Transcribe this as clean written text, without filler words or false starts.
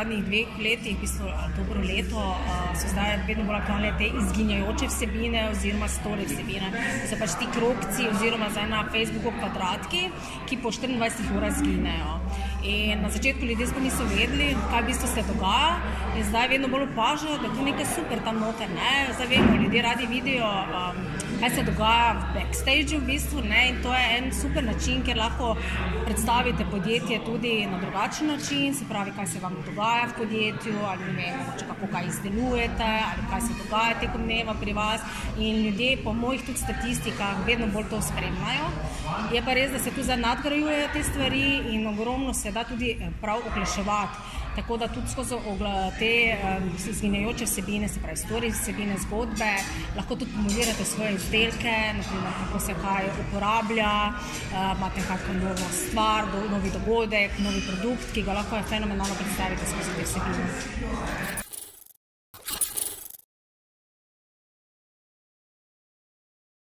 zadnjih 2 letih, v bistvu dobro leto, so zdaj vedno bolj aktualne te izginjajoče vsebine oziroma story vsebine. To so pač ti krogci oziroma zdaj na Facebooku kvadratki, ki po 24 urah zginejo. In na začetku ljudje sploh niso vedeli, kaj v bistvu se dogaja, in zdaj vedno bolj opažajo, da je to nekaj super tam noter, ne. Zdaj vemo, ljudje radi vidijo, kaj se dogaja v backstageu v bistvu, ne, in to je en super način, kjer lahko predstavite podjetje tudi na drugačen način, se pravi, kaj se vam dogaja v podjetju, ali ne vem, kako kaj izdelujete, ali kaj se dogaja tekom dneva pri vas, in ljudje po mojih tudi statistikah vedno bolj to spremljajo. Je pa res, da se tu zdaj nadgrajujejo te stvari in ogromno se da tudi prav oglaševati. Tako da tudi skozi te izginjajoče vsebine, se pravi stories vsebine, zgodbe, lahko tudi promovirate svoje izdelke, naprimer kako se kaj uporablja, imate kakšno novo stvar, novi dogodek, novi produkt, ki ga lahko fenomenalno predstavite skozi te vsebine.